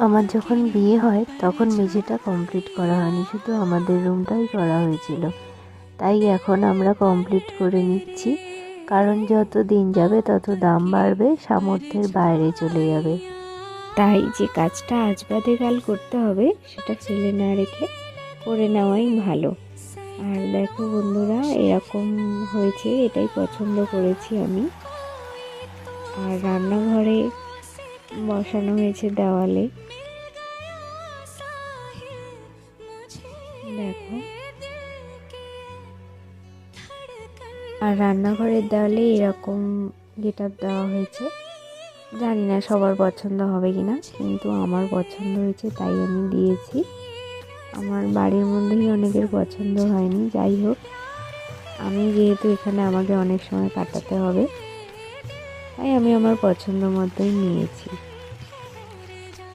আমার যখন বিয়ে হয় তখন মেঝেটা কমপ্লিট করা হয়নি, শুধু আমাদের রুমটাই করা হয়েছিল। তাই এখন আমরা কমপ্লিট করে নিচ্ছি, কারণ যত দিন যাবে তত দাম বাড়বে, সামর্থ্যের বাইরে চলে যাবে। তাই যে কাজটা আজ বাদে কাল করতে হবে সেটা ফেলে না রেখে করে নেওয়াই ভালো। আর দেখো বন্ধুরা, এরকম হয়েছে, এটাই পছন্দ করেছি আমি। আর রান্নাঘরে বসানো হয়েছে দেওয়ালে, দেখো। আর রান্নাঘরের দেওয়ালে এরকম গেটআপ দেওয়া হয়েছে। জানি না সবার পছন্দ হবে কিনা, কিন্তু আমার পছন্দ হয়েছে তাই আমি দিয়েছি। আমার বাড়ির মধ্যেই অনেকের পছন্দ হয়নি, যাই হোক, আমি যেহেতু এখানে আমাকে অনেক সময় কাটাতে হবে, তাই আমি আমার পছন্দ মতোই নিয়েছি।